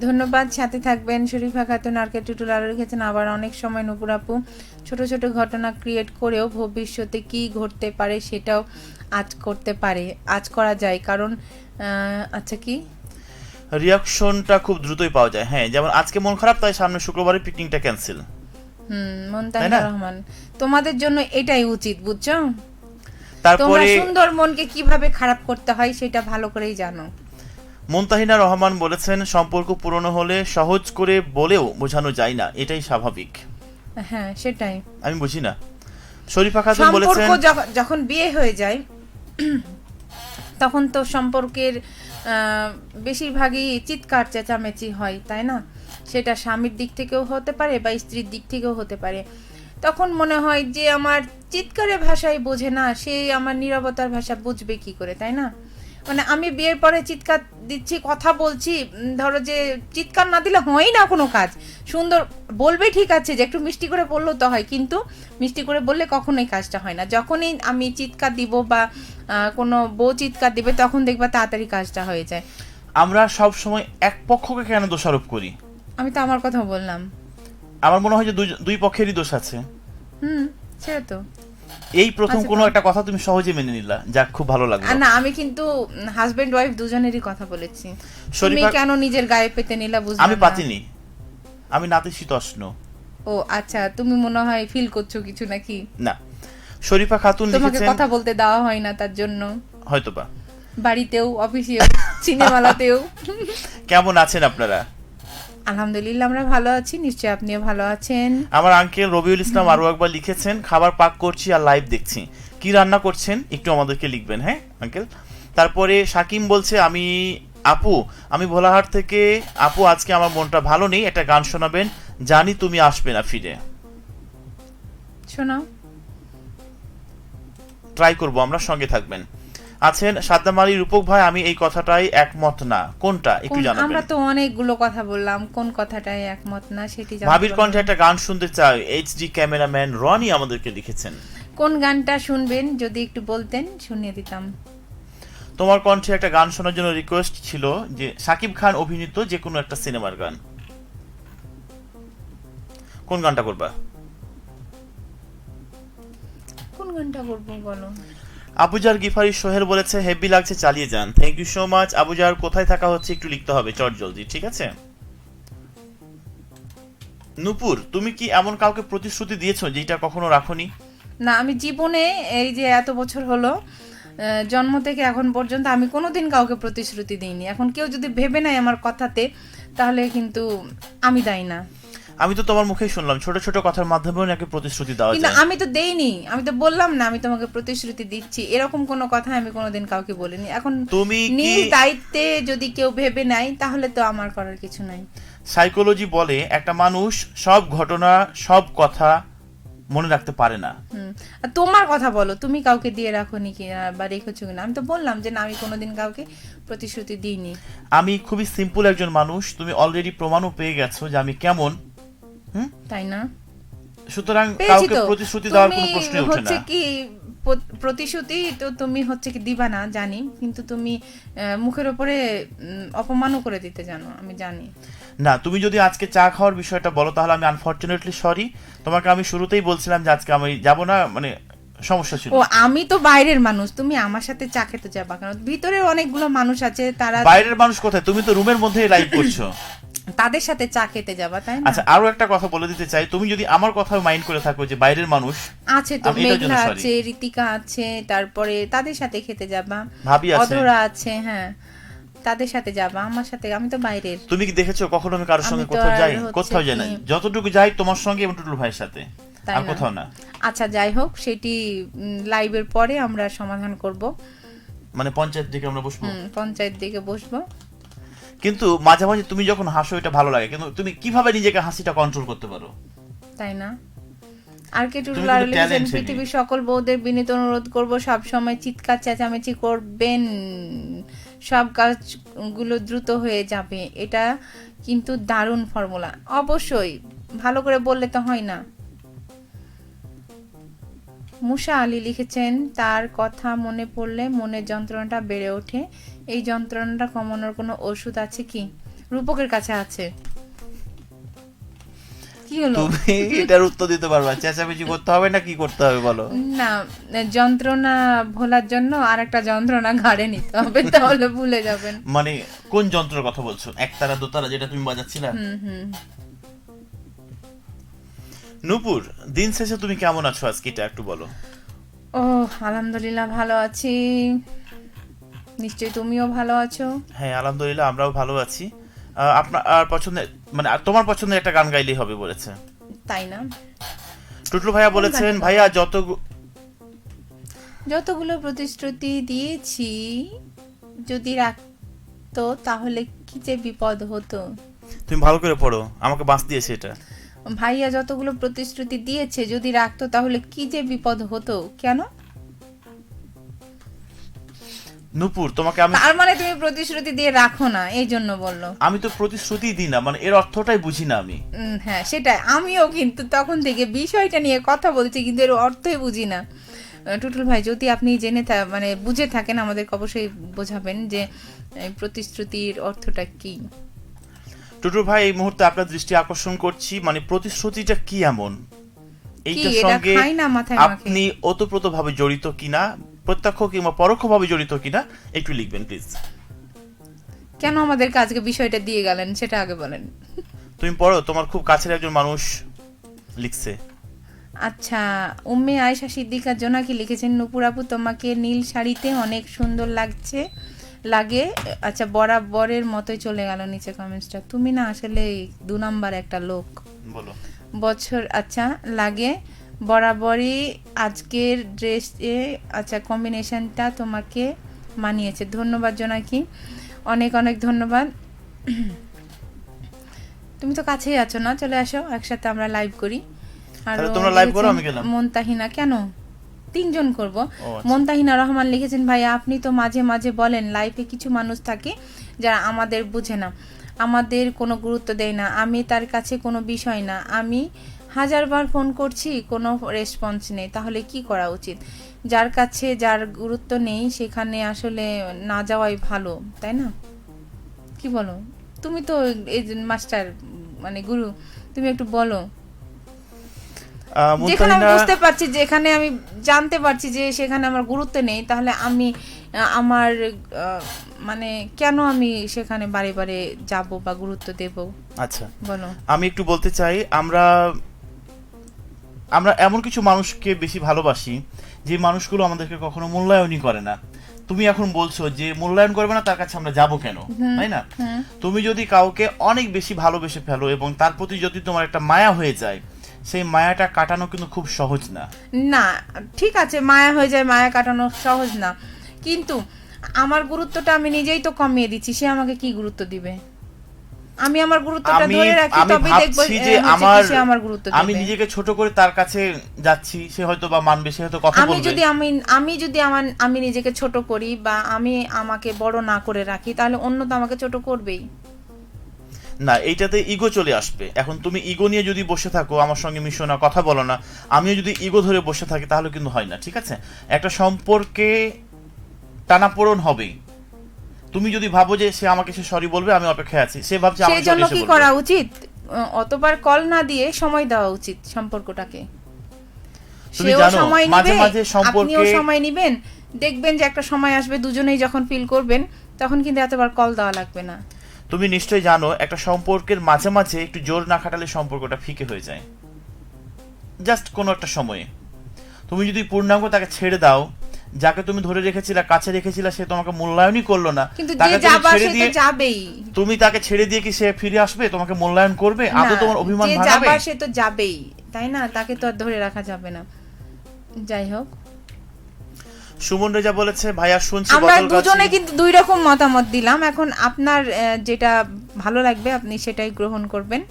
C: ধন্যবাদ, সাথে থাকবেন। শরীফা খাতুন আরকে টুটুল আরও লিখেছেন আবার অনেক সময় নুপুর আপু ছোট ছোট ঘটনা ক্রিয়েট করেও ভবিষ্যতে কি ঘটতে পারে সেটাও আজ করতে পারে, আজ করা যায়, কারণ আচ্ছা কি
D: রিয়াকশনটা খুব দ্রুতই পাওয়া যায়। হ্যাঁ, যেমন আজকে মন খারাপ তাই সামনে শুক্রবারে পিকনিকটা ক্যান্সেল।
C: মুনতাহিনা রহমান, তোমাদের জন্য এটাই উচিত, বুঝছো? তোমরা
D: তারপরে
C: সুন্দর মনকে কিভাবে খারাপ করতে হয় সেটা ভালো করেই জানো।
D: মুনতাহিনা রহমান বলেছেন সম্পর্ক পুরনো হলে সহজ করে বলেও বোঝানো যায় না, এটাই স্বাভাবিক।
C: হ্যাঁ, সেটাই।
D: আমি বুঝি না। শরীফা খাতুন বলেছেন
C: যখন বিয়ে হয়ে যায় তখন তো সম্পর্কের বেশিরভাগই চিৎকার চেঁচামেচি হয়, তাই না? সেটা স্বামীর দিক থেকেও হতে পারে বা স্ত্রীর দিক থেকেও হতে পারে। তখন মনে হয় যে আমার চিৎকারের ভাষাই বোঝে না, সে আমার নীরবতার ভাষা বুঝবে কি করে, তাই না? মানে আমি বিয়ের পরে চিৎকার দিচ্ছি, কথা বলছি, ধরো যে চিৎকার না দিলে হয় না কোনো কাজ। সুন্দর বলবে, ঠিক আছে যে একটু মিষ্টি করে বললেও তো হয়, কিন্তু মিষ্টি করে বললে কখনোই কাজটা হয় না। যখনই আমি চিৎকার দিব বা কোনো বউ চিৎকার দিবে তখন দেখবা তাড়াতাড়ি কাজটা হয়ে যায়।
D: আমরা সব সময় এক পক্ষকে কেন দোষারোপ করি?
C: আমি তো আমার কথা বললাম।
D: আমার মনে হয় যে দুই পক্ষেরই দোষ আছে।
C: সেটা তো।
D: এই প্রথম কোনো একটা কথা তুমি সহজে মেনে নিলা, যাক খুব ভালো লাগলো।
C: না, আমি কিন্তু হাজবেন্ড ওয়াইফ দুজনেরই কথা বলেছি। তুমি
D: শরীফা
C: কেন নিজের গায়ে পেতে নিলা বুঝলাম না।
D: আমি পাতিনি, আমি নাতিশীতোষ্ণ।
C: ও আচ্ছা, তুমি মনে হয় ফিল করছো কিছু নাকি?
D: না। শরীফা খাতুন
C: তোমাকে
D: লিখেছেন
C: কথা বলতে দেওয়া হয় না তার জন্য,
D: হয়তোবা
C: বাড়িতেও, অফিসেও, সিনেমালাতেও।
D: কেমন আছেন আপনারা?
C: আলহামদুলিল্লাহ, আমরা ভালো আছি, নিশ্চয়ই আপনিও ভালো আছেন।
D: আমার আঙ্কেল রবিউল ইসলাম আরো একবার লিখেছেন খাবার পাক করছি আর লাইভ দেখছি, কি রান্না করছেন একটু আমাদেরকে লিখবেন। হ্যাঁ আঙ্কেল। তারপরে সাকিম বলছে আমি ভোলাহাট থেকে, আপু আজকে আমার মনটা ভালো নেই, একটা গান শোনাবেন, জানি তুমি আসবে না ফিরে।
C: শোনাও।
D: ট্রাই করব, আমরা সঙ্গে থাকবেন। আছেন সাদ্দাম আলী রূপক ভাই, আমি এই কথাটাই একমত না, কোনটা একটু জানাবেন।
C: আমরা তো অনেকগুলো কথা বললাম, কোন কথাটাই একমত না সেটি জানাবো।
D: ভাবির কণ্ঠে একটা গান শুনতে চাই, এইচডি ক্যামেরাম্যান রনি আমাদেরকে লিখেছেন।
C: কোন গানটা শুনবেন যদি একটু বলতেন, শুনিয়ে দিতাম।
D: তোমার কণ্ঠে একটা গান শোনার জন্য রিকোয়েস্ট ছিল, যে সাকিব খান অভিনীত যে কোনো একটা সিনেমার গান। কোন গানটা করবা?
C: কোন গানটা করবো বলো?
D: আবুজার গিফারি সোহেল বলেছে হেভি লাগছে, চালিয়ে যান। Thank you so much Abuzar. কোথায় থাকা হচ্ছে একটু লিখতে হবে চট জলদি, ঠিক আছে? নূপুর, তুমি কি এমন কাউকে প্রতিশ্রুতি দিয়েছো যেটা কখনো রাখোনি?
C: না, আমি জীবনে এই যে এত বছর হলো জন্ম থেকে এখন পর্যন্ত আমি কোনোদিন কাউকে প্রতিশ্রুতি দিইনি। এখন কেউ যদি ভেবে নেয় আমার কথাতে, তাহলে কিন্তু আমি দায়ী না।
D: আমি তো তোমার মুখেই শুনলাম ছোট ছোট কথার মাধ্যমেও নাকি প্রতিশ্রুতি দেওয়া
C: কিন্তু
D: যায়।
C: আমি তো দেইনি, আমি তো বললাম না আমি তোমাকে প্রতিশ্রুতি দিচ্ছি, এরকম কোনো কথা আমি কোনোদিন কাউকে বলিনি। এখন
D: তুমি
C: নিজ দায়িত্বে যদি কেউ ভেবে নেয় তাহলে তো আমার করার কিছু নাই।
D: সাইকোলজি বলে একটা মানুষ সব ঘটনা সব কথা মনে রাখতে পারে না।
C: আর তোমার কথা বলো, তুমি কাউকে দিয়ে রাখোনি কি বা রেখেছো কিনা? আমি তো বললাম যে না, আমি কোনোদিন কাউকে প্রতিশ্রুতি দিইনি।
D: আমি খুবই সিম্পল একজন মানুষ, তুমি অলরেডি প্রমাণও পেয়ে গেছো যে আমি কেমন।
C: তাই না?
D: সুতরাং
C: পেয়েছি
D: কাউকে
C: তো।
D: প্রতিশ্রুতি দেওয়ার কোনো প্রশ্নই ওঠে না।
C: হচ্ছে কি প্রতিশ্রুতি তো তুমি হচ্ছে কি দিবা না জানি, কিন্তু তুমি মুখের উপরে অপমানও করে দিতে জানো, আমি জানি।
D: না, তুমি যদি আজকে চা খাওয়ার বিষয়টা বলো তাহলে আমি আনফরচুনেটলি সরি, তোমাকে আমি শুরুতেই বলছিলাম যে আজকে আমি যাব না, মানে সমস্যা ছিল।
C: ও আমি তো বাইরের মানুষ, তুমি আমার সাথে চা খেতে যাবা কেন? ভিতরে অনেকগুলো মানুষ আছে, তারা
D: বাইরের মানুষ কোথায়? তুমি তো রুমের মধ্যেই লাইভ করছো।
C: তাদের সাথে চা খেতে যাবা, তাই না?
D: আচ্ছা, আরো একটা কথা বলে দিতে চাই, তুমি যদি আমার কথা মাইন্ড করে থাকো যে বাইরের মানুষ
C: আছে তো,
D: আমি এটার জন্য
C: মেঘলা
D: sorry।
C: আছে, ঋতিকা আছে, তারপরে তাদের সাথে খেতে যাবা,
D: ভাবি আছে।
C: অধরা আছে, হ্যাঁ তাদের সাথে যাবা, আমার সাথে আমি তো বাইরের।
D: তুমি কি দেখেছো কখনো আমি কারোর সঙ্গে
C: আমি তো
D: কোথাও
C: আর
D: যাই?
C: হচ্ছে
D: কোথাও যাই না,
C: কি-
D: যতটুকু যাই তোমার সঙ্গে এবং টুটুল ভাইয়ের সাথে,
C: তাই
D: আর
C: না?
D: কোথাও না।
C: আচ্ছা যাই হোক, সেটি লাইভের পরে আমরা সমাধান করব।
D: মানে পঞ্চায়েত দিকে আমরা বসবো।
C: পঞ্চায়েত দিকে বসবো।
D: কিন্তু মাঝে মাঝে তুমি যখন হাসো এটা ভালো লাগে, কিন্তু তুমি কিভাবে নিজেকে হাসিটা কন্ট্রোল করতে পারো?
C: তাই না? আর কে
D: তুমি
C: টুটুলার
D: কিন্তু
C: লিখেছেন,
D: talented।
C: পৃথিবীর সকল বউদের বিনীত অনুরোধ করব সব সময় চিৎকার চেঁচামেচি করবেন, সব কাজগুলো দ্রুত হয়ে যাবে। এটা কিন্তু দারুণ ফর্মুলা। অবশ্যই ভালো করে বললে তো হয় না। মুসা আলী লিখেছেন, তার কথা মনে পড়লে মনের যন্ত্রণাটা বেড়ে ওঠে, এই যন্ত্রণাটা কমানোর কোনো ওষুধ আছে কি? রূপকের কাছে আছে। কি হলো?
D: তুমি এটার উত্তর দিতে পারবা? চেঁচামেচি করতে হবে না কি করতে হবে বলো?
C: না, যন্ত্রণা ভোলার জন্য আর একটা যন্ত্রণা ঘাড়ে নিতে হবে, তাহলে ভুলে যাবেন।
D: মানে কোন যন্ত্রের কথা বলছো? একতারা দোতারা যেটা তুমি বাজাচ্ছিলা? নূপুর, দিন শেষে তুমি কেমন আছো আজকে, এটা একটু বলো।
C: ও আলহামদুলিল্লাহ ভালো আছি, নিশ্চয়ই তুমিও ভালো আছো।
D: হ্যাঁ আলহামদুলিল্লাহ, আমরাও ভালো আছি। আপনার আর পছন্দের, মানে আর তোমার পছন্দের একটা গান গাইলেই হবে বলেছে।
C: তাই না?
D: টুটলু ভাইয়া বলেছেন,
C: গানটা?
D: ভাইয়া
C: যতগুলো প্রতিশ্রুতি দিয়েছি যদি রাখতো তাহলে কি যে বিপদ হতো।
D: তুমি ভালো করে পড়ো, আমাকে বাঁচ দিয়েছে এটা।
C: ভাইয়া যতগুলো প্রতিশ্রুতি দিয়েছে যদি রাখতো তাহলে কি যে বিপদ হতো। কেন?
D: নূপুর, তোমাকে আমি
C: তার মানে তুমি প্রতিশ্রুতি দিয়ে রাখো না, এই জন্য বললো।
D: আমি তো প্রতিশ্রুতি দিই না, মানে এর অর্থটাই বুঝি না আমি।
C: হ্যাঁ সেটাই, আমিও কিন্তু তখন থেকে বিষয়টা নিয়ে কথা বলছি, কিন্তু এর অর্থই বুঝি না। টুটুল ভাই, যদি আপনি মানে বুঝে থাকেন আমাদেরকে অবশ্যই বোঝাবেন যে প্রতিশ্রুতির অর্থটা কি।
D: টুটুল ভাই, এই মুহূর্তে আপনার দৃষ্টি আকর্ষণ করছি, মানে প্রতিশ্রুতিটা কি এমন, এইটার
C: এটা
D: সঙ্গে
C: খাই না মাথায় মাখে।
D: আপনি ওতপ্রোতভাবে জড়িত কিনা, প্রত্যক্ষ কিংবা পরোক্ষভাবে জড়িত কিনা একটু লিখবেন প্লিজ।
C: কেন আমাদেরকে আজকে বিষয়টা দিয়ে গেলেন সেটা আগে বলেন।
D: তুমি পড়ো, তোমার খুব কাছের একজন মানুষ লিখছে।
C: আচ্ছা, উম্মে আয়েশা সিদ্দিকা জোনাকি লিখেছেন, নূপুর আপু তোমাকে নীল শাড়িতে অনেক সুন্দর লাগে। আচ্ছা, বরাবরের মতোই চলে গেল নিচে কমেন্টসটা। তুমি না আসলে 2 নাম্বার একটা লোক।
D: বলো।
C: বছর আচ্ছা লাগে বরাবরই, আজকের ড্রেসে আচ্ছা কম্বিনেশনটা তোমাকে মানিয়েছে। ধন্যবাদ জোনাকি, অনেক অনেক ধন্যবাদ। তুমি তো কাছেই আছো না, চলে আসো একসাথে আমরা লাইভ করি। আর
D: তাহলে তোমরা live করো, আমি গেলাম।
C: মন্তাহিনা, কেন 3 জন করব।
D: ও আচ্ছা।
C: মন্তাহিনা রহমান লিখেছেন, ভাইয়া আপনি তো মাঝে মাঝে বলেন লাইফে কিছু মানুষ থাকে যারা আমাদের বুঝে না, আমাদের কোনো গুরুত্ব দেয় না, আমি তার কাছে কোনো বিষয় না, আমি 1000বার ফোন করছি কোনো রেসপন্স নেই, তাহলে কি করা উচিত? যার কাছে যার গুরুত্ব নেই সেখানে আসলে না যাওয়াই ভালো, তাই না? কি বলো? তুমি তো এই মাস্টার, মানে গুরু, তুমি একটু বলো। যেখানে আমি বুঝতে পারছি, যেখানে আমি জানতে পারছি যে সেখানে আমার গুরুত্ব নেই, তাহলে আমি আমার মানে কেন আমি সেখানে বারে বারে যাব বা গুরুত্ব দেব?
D: আচ্ছা,
C: বলো।
D: আমি একটু বলতে চাই, আমরা এমন কিছু মানুষকে বেশি ভালোবাসি যে মানুষগুলো আমাদেরকে কখনো মূল্যায়নই করে না। তুমি এখন বলছো যে মূল্যায়ন করবে না, তার কাছে আমরা যাব কেন, তাই না? তুমি যদি কাউকে অনেক বেশি ভালোবেসে ফেলো এবং তার প্রতি যদি তোমার একটা মায়া হয়ে যায়, সেই মায়াটা কাটানো কিন্তু খুব সহজ না।
C: না ঠিক আছে, মায়া হয়ে যায়, মায়া কাটানো সহজ না, কিন্তু আমার গুরুত্বটা আমি নিজেই তো কমিয়ে দিচ্ছি, সে আমাকে কি গুরুত্ব দিবে? আমি আমার গুরুত্বটা ধরে রাখি, তবে দেখব
D: যে
C: সে আমার গুরুত্ব দিবে।
D: আমি নিজেকে ছোট করে তার কাছে যাচ্ছি, সে হয়তো বা মানবে, সে হয়তো কথা বলবে।
C: আমি নিজেকে ছোট করি বা আমি আমাকে বড় না করে রাখি, তাহলে অন্য তো আমাকে ছোট করবেই।
D: না, এইটাতে ইগো চলে আসবে। এখন তুমি ইগো নিয়ে যদি বসে থাকো, আমার সঙ্গে মিশো না, কথা বলো না, আমিও যদি ইগো ধরে বসে থাকি, তাহলে কিন্তু হয় না, ঠিক আছে? একটা সম্পর্কে টানাপোড়েন হবেই। তুমি যদি ভাবো যে সে আমাকে সে সরি বলবে, আমি অপেক্ষায় আছি, সে ভাবছে
C: সেই
D: আমাকে
C: জন্য
D: সরি
C: কি
D: বলবে।
C: করা উচিত? অতবার কল না দিয়ে সময় দেওয়া উচিত সম্পর্কটাকে।
D: তুমি
C: সেও
D: জানো
C: সময়
D: মাঝে
C: নিবে,
D: মাঝে সম্পর্কে
C: আপনিও সময় নিবেন, দেখবেন যে একটা সময় আসবে দুজনেই যখন ফিল করবেন, তখন কিন্তু এতবার কল দেওয়া লাগবে না।
D: তুমি নিশ্চয়ই জানো একটা সম্পর্কের মাঝে মাঝে একটু জোর না খাটালে সম্পর্কটা ফিকে হয়ে যায়, জাস্ট কোনো একটা সময়ে। তুমি যদি পূর্ণাঙ্গ তাকে ছেড়ে দাও, যাকে তুমি ধরে রেখেছিলা, কাছে রেখেছিলা, সে তোমাকে মূল্যায়নই করলো না,
C: কিন্তু যে
D: তাকে তুমি
C: যাবার
D: ছেড়ে
C: সে তো
D: দিয়ে,
C: যাবেই
D: তুমি তাকে ছেড়ে দিয়ে কি সে ফিরে আসবে, তোমাকে মূল্যায়ন করবে, আদৌ
C: না,
D: তোমার অভিমান
C: যে
D: ভাঙাবে?
C: যাবার সে তো যাবেই, তাই না? তাকে তো আর ধরে রাখা যাবে না। যাই হোক,
D: সুমন রেজা বলেছে, ভাইয়া শুনছি
C: আমরা
D: বদলগাছি।
C: দুজনে কিন্তু দুই রকম মতামত দিলাম। এখন আপনার যেটা ভালো লাগবে আপনি সেটাই গ্রহণ করবেন,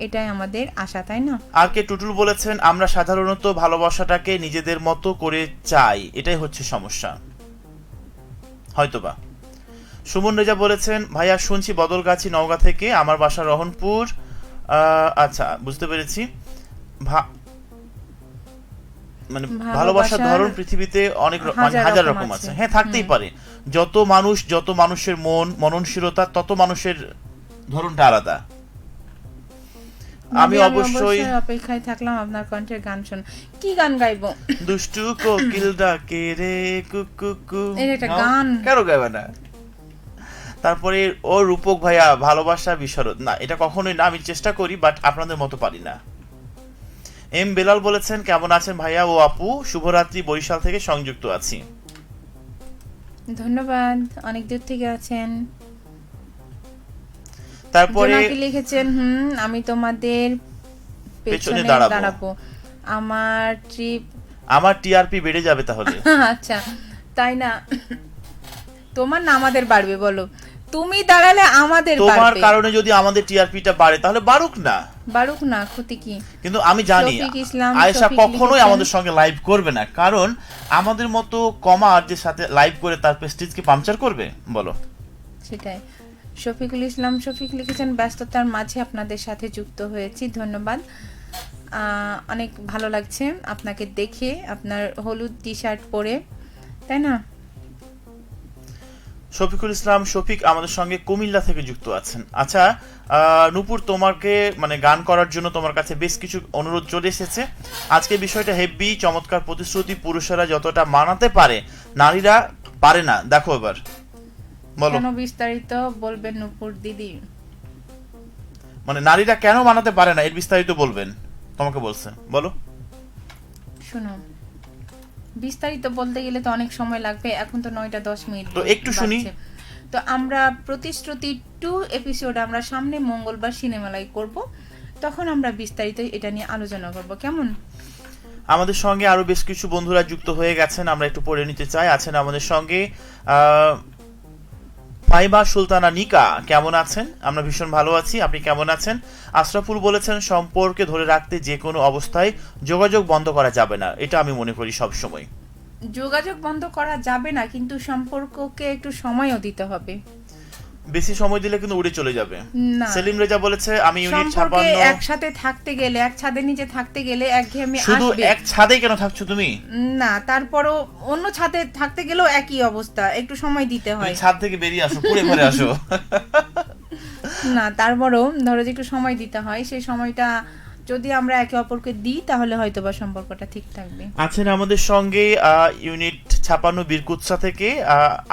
C: এটাই আমাদের আশা, তাই না?
D: আর কে টুটুল বলেছেন, আমরা সাধারণত ভালোবাসাটাকে নিজেদের মতো করে চাই, এটাই হচ্ছে সমস্যা, হয়তোবা। সুমন রেজা বলেছেন, ভাইয়া শুনছি বদলগাছি নওগাঁ থেকে, আমার বাসা রহনপুর। আচ্ছা, বুঝতে পেরেছি। মানে ভালোবাসার ধরন পৃথিবীতে অনেক হাজার রকম আছে, হ্যাঁ, থাকতেই পারে। যত মানুষ, যত মানুষের মননশীলতা, তত মানুষের ধরনটা আলাদা। আমি অবশ্যই
C: অপেক্ষায় থাকলাম আপনার কণ্ঠের গান শুন। কি গান গাইবো?
D: দুষ্টু কোকিল ডাকে রে কুকু,
C: এর একটা গান
D: কেন গাইবে না? তারপরে ও রূপক ভাইয়া, ভালোবাসা বিশারদ, না এটা কখনোই না, আমি চেষ্টা করি বাট আপনাদের মতো পারি না। এম বেলাল বলেছেন, কেমন আছেন ভাইয়া ও আপু, শুভরাত্রি, বরিশাল থেকে সংযুক্ত আছি।
C: ধন্যবাদ, অনেক দূর থেকে আছেন।
D: তারপরে
C: জোনাকি লিখেছেন, আমি তোমাদের পেছনে দাঁড়াবো, আমার ট্রিপ।
D: আমার টিআরপি বেড়ে যাবে তাহলে।
C: আচ্ছা, তাই না? তোমার না আমাদের বাড়বে, বলো। তুমি দাঁড়ালে আমাদের বাড়বে।
D: তোমার কারণে যদি আমাদের টিআরপিটা বাড়ে, তাহলে বাড়ুক না,
C: বাড়ুক না, ক্ষতি কি?
D: কিন্তু আমি জানি
C: শফিক ইসলাম,
D: আয়েশা
C: শফিক
D: কখনোই
C: লিখেছেন,
D: আমাদের সঙ্গে লাইভ করবে না, কারণ আমাদের মতো কমার যে সাথে লাইভ করে তার প্রেস্টিজকে পাংচার করবে, বলো।
C: সেটাই। শফিকুল ইসলাম শফিক লিখেছেন, ব্যস্ততার মাঝে আপনাদের সাথে যুক্ত হয়েছি, ধন্যবাদ। অনেক ভালো লাগছে আপনাকে দেখে, আপনার হলুদ টি শার্ট পরে, তাই না?
D: শফিকুল ইসলাম শফিক আমাদের সঙ্গে কুমিল্লা থেকে যুক্ত আছেন। আচ্ছা নূপুর, তোমাকে মানে গান করার জন্য তোমার কাছে বেশ কিছু অনুরোধ চলে এসেছে। আজকে বিষয়টা হেভি, চমৎকার প্রতিশ্রুতি, পুরুষেরা যতটা মানাতে পারে নারীরা পারে না, দেখো এবার বলো।
C: কেন বিস্তারিত বলবেন নূপুর দিদি?
D: মানে নারীরা কেন মানাতে পারে না, এর বিস্তারিত বলবেন, তোমাকে বলছে, বলো।
C: শোনো, বিস্তারিত বলতে গেলে তো অনেক সময় লাগবে, এখন তো 9:10
D: তো একটু শুনি।
C: তো আমরা প্রতিশ্রুতি 2 এপিসোড আমরা সামনে মঙ্গলবার সিনেমালাই করব, তখন আমরা বিস্তারিত এটা নিয়ে আলোচনা করব, কেমন?
D: আমাদের সঙ্গে আরো বেশ কিছু বন্ধুরা যুক্ত হয়ে গেছেন, আমরা একটু পড়ে নিতে চাই। আছেন আমাদের সঙ্গে ফাইবা সুলতানা নিকা, কেমন আছেন? আমরা ভীষণ ভালো আছি, আপনি কেমন আছেন? আশরাফুল বলেছেন, সম্পর্কে ধরে রাখতে যে কোনো অবস্থায় যোগাযোগ বন্ধ করা যাবে না, এটা আমি মনে করি সব সময়।
C: যোগাযোগ বন্ধ করা যাবে না, কিন্তু সম্পর্ককে একটু সময়ও দিতে হবে।
D: বেশি সময় দিলে কিন্তু উড়ে চলে যাবে।
C: না,
D: সেলিম রেজা বলেছে, আমি ইউনিট
C: সম্পর্কে
D: 56।
C: একসাথে থাকতে গেলে, এক ছাদের নিচে থাকতে গেলে একঘেয়েমি
D: শুধু
C: আসবে।
D: এক ছাদে কেন থাকছো তুমি?
C: না, তারপরও অন্য ছাদে থাকতে গেলেও একই অবস্থা, একটু সময় দিতে
D: তুমি
C: হয়।
D: ছাদ থেকে বেরিয়ে আসো, পুড়ে ঘরে আসো।
C: না, তারপরও ধরো যে একটু সময় দিতে হয়, সেই সময়টা যদি আমরা একে অপরকে দিই তাহলে হয়তো বা সম্পর্কটা ঠিক থাকবে।
D: আছেন আমাদের সঙ্গে ইউনিট 56 বীরকুৎসা থেকে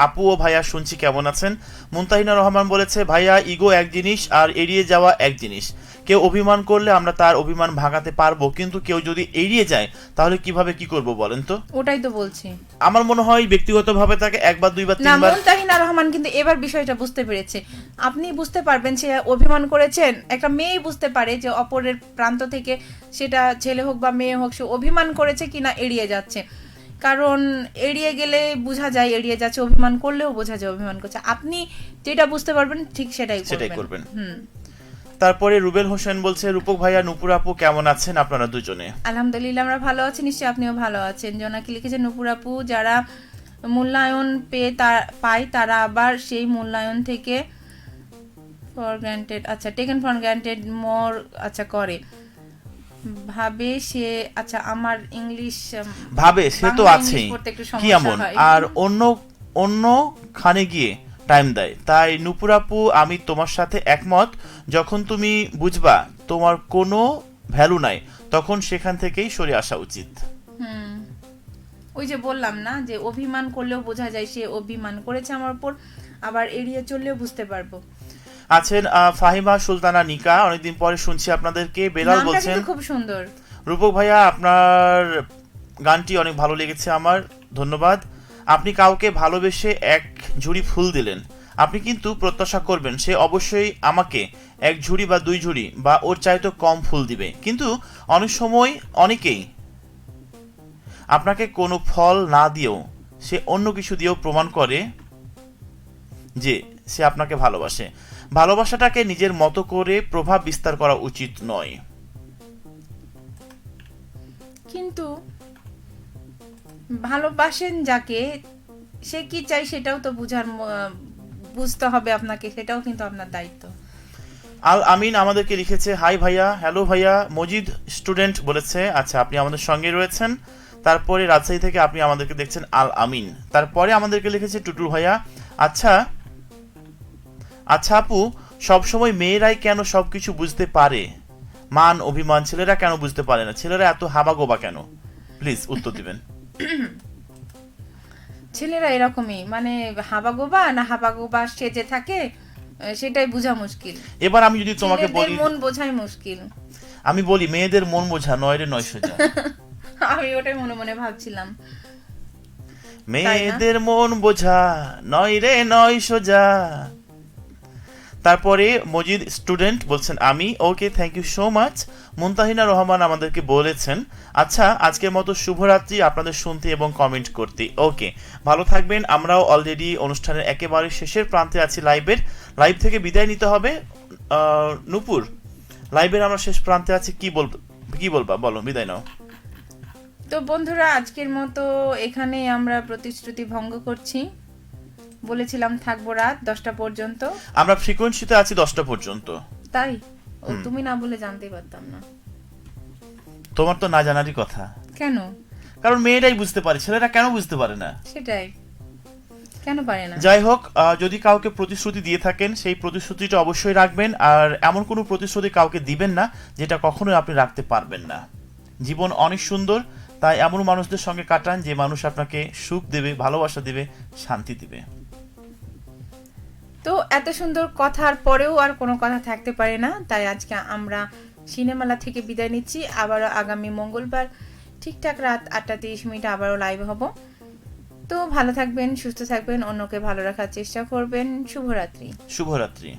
D: আপু ও ভাইয়া, শুনছি কেমন আছেন? মুনতাহিনা রহমান বলেছে, ভাইয়া ইগো এক জিনিস আর এড়িয়ে যাওয়া এক জিনিস। কেউ অভিমান করলে আমরা তার অভিমান ভাঙাতে পারবো, কিন্তু কেউ যদি এড়িয়ে যায় তাহলে কিভাবে কি করব বলেন তো?
C: ওটাই তো বলছি।
D: আমার মনে হয় ব্যক্তিগতভাবে তাকে একবার, দুইবার,
C: না,
D: তিনবার।
C: মুনতাহিনা রহমান কিন্তু এবার বিষয়টা বুঝতে পেরেছে। আপনি বুঝতে পারবেন সে অভিমান করেছেন, একটা মেয়ে বুঝতে পারে যে অপরের প্রান্ত থেকে, সেটা ছেলে হোক বা মেয়ে হোক, সে অভিমান করেছে কিনা এড়িয়ে যাচ্ছে। কারণ এড়িয়ে গেলে বোঝা যায় এড়িয়ে যাচ্ছে, অভিমান করলেও বোঝা যায় অভিমান করছে। আপনি যেটা বুঝতে পারবেন ঠিক সেটাই করবেন।
D: তারপরে রুবেল হোসেন বলছে, রূপক ভাইয়া, নূপুর আপু কেমন আছেন আপনারা দুজনে?
C: আলহামদুলিল্লাহ, আমরা ভালো আছি, নিশ্চয়ই আপনিও ভালো আছেন। জোনাকি লিখেছেন, নূপুর আপু, যারা মূল্যায়ন পায় তারা আবার সেই মূল্যায়ন থেকে ফর গ্রান্টেড, আচ্ছা টেকেন ফর গ্রান্টেড মোর, আচ্ছা করে ভাবে সে, আচ্ছা আমার ইংলিশ
D: ভাবে সে তো
C: বাংলা
D: আছেই,
C: ইংলিশ পড়তে একটু
D: কি
C: সমস্যা
D: এমন,
C: হয়।
D: আর অন্য অন্য খানে গিয়ে টাইম দেয়। তাই নুপুর আপু, আমি তোমার সাথে একমত। যখন তুমি বুঝবা তোমার কোনো ভ্যালু নাই, তখন সেখান থেকেই সরে আসা উচিত।
C: হুম, ওই যে বললাম না যে অভিমান করলেও বোঝা যায় সে অভিমান করেছে আমার উপর, আবার এড়িয়ে চললেও বুঝতে পারবো।
D: আছেন ফাহিমা সুলতানা নিকা, অনেকদিন পরে শুনছি আপনাদেরকে। বেলাল
C: নামটা
D: বলছেন,
C: কিন্তু খুব সুন্দর।
D: রূপক ভাইয়া আপনার গানটি অনেক ভালো লেগেছে আমার, ধন্যবাদ। আপনি কাউকে ভালোবেসে এক ঝুড়ি ফুল দিলেন, আপনি কিন্তু প্রত্যাশা করবেন সে অবশ্যই আমাকে এক ঝুড়ি বা দুই ঝুড়ি বা ওর চাইতে কম ফুল দিবে। কিন্তু অনেক সময় অনেকেই আপনাকে কোনো ফল না দিয়েও সে অন্য কিছু দিয়েও প্রমাণ করে যে সে আপনাকে ভালোবাসে। ভালোবাসাটাকে নিজের মতো করে প্রভাব বিস্তার করা উচিত নয়।
C: কিন্তু ভালোবাসেন যাকে, সে কি চাই সেটাও তো বুঝতে হবে আপনাকে, সেটাও কিন্তু আপনার দায়িত্ব।
D: আল আমিন আমাদেরকে লিখেছে, হাই ভাইয়া, হ্যালো ভাইয়া। মজিদ স্টুডেন্ট বলেছে, আচ্ছা আপনি আমাদের সঙ্গে রয়েছেন। তারপরে রাজশাহী থেকে আপনি আমাদেরকে দেখছেন, আল আমিন। তারপরে আমাদেরকে লিখেছে টুটুল ভাইয়া, আচ্ছা আচ্ছা আপু, সবসময় মেয়েরাই কেন সবকিছু বুঝতে পারে, মান অভিমান ছেলেরা কেন বুঝতে পারে না? ছেলেরা এত হাবাগোবা কেন? প্লিজ উত্তর দিবেন।
C: ছেলেরা এরকমই, মানে হাবাগোবা না হাবাগোবা সেজে থাকে, সেটাই বোঝা মুশকিল।
D: এবার আমি যদি তোমাকে
C: ছেলেদের
D: বলি,
C: মন বোঝাই মুশকিল।
D: আমি বলি মেয়েদের মন বোঝা নয় রে নয় সোজা।
C: আমি ওটাই মনে মনে ভাবছিলাম।
D: মেয়েদের মন বোঝা নয় রে নয় সোজা। তারপরে মজিদ স্টুডেন্ট বলছেন, আমি okay, thank you so much. Muntahina Rahman আমাদেরকে বলেছেন, আচ্ছা আজকের মতো শুভরাত্রি, আপনাদের শুনতে এবং কমেন্ট করতে। ওকে, ভালো থাকবেন। আমরাও অলরেডি অনুষ্ঠানের একেবারে শেষের প্রান্তে আছি। লাইভ থেকে বিদায় নিতে হবে। নূপুর, লাইভের আমরা শেষ প্রান্তে আছি, কি বলবা বলো, বিদায় নাও।
C: তো বন্ধুরা, আজকের মতো এখানে আমরা প্রতিশ্রুতি ভঙ্গ করছি। বলেছিলাম থাকবো রাত 10টা পর্যন্ত,
D: আমরা ফ্রিকোয়েন্সিতে আছি 10টা পর্যন্ত।
C: তাই তুমি না বলে জানতেই পারতাম না।
D: তোমার তো না জানারই কথা।
C: কেন?
D: কারণ মেয়েরাই বুঝতে পারে, ছেলেরা কেন বুঝতে পারে না?
C: সেটাই, কেন পারে না?
D: যাই হোক, যদি কাউকে প্রতিশ্রুতি দিয়ে থাকেন সেই প্রতিশ্রুতিটা অবশ্যই রাখবেন। আর এমন কোনো প্রতিশ্রুতি কাউকে দিবেন না যেটা কখনোই আপনি রাখতে পারবেন না। জীবন অনেক সুন্দর, তাই এমন মানুষদের সঙ্গে কাটান যে মানুষ আপনাকে সুখ দেবে, ভালোবাসা দেবে, শান্তি দেবে।
C: তো এত সুন্দর কথার পরেও আর কোনো কথা থাকতে পারে না, তাই আজকে আমরা সিনেমালা থেকে বিদায় নিচ্ছি। আবারও আগামী মঙ্গলবার ঠিকঠাক রাত 8:30 আবারও লাইভ হব। তো ভালো থাকবেন, সুস্থ থাকবেন, অন্যকে ভালো রাখার চেষ্টা করবেন। শুভরাত্রি।
D: শুভরাত্রি।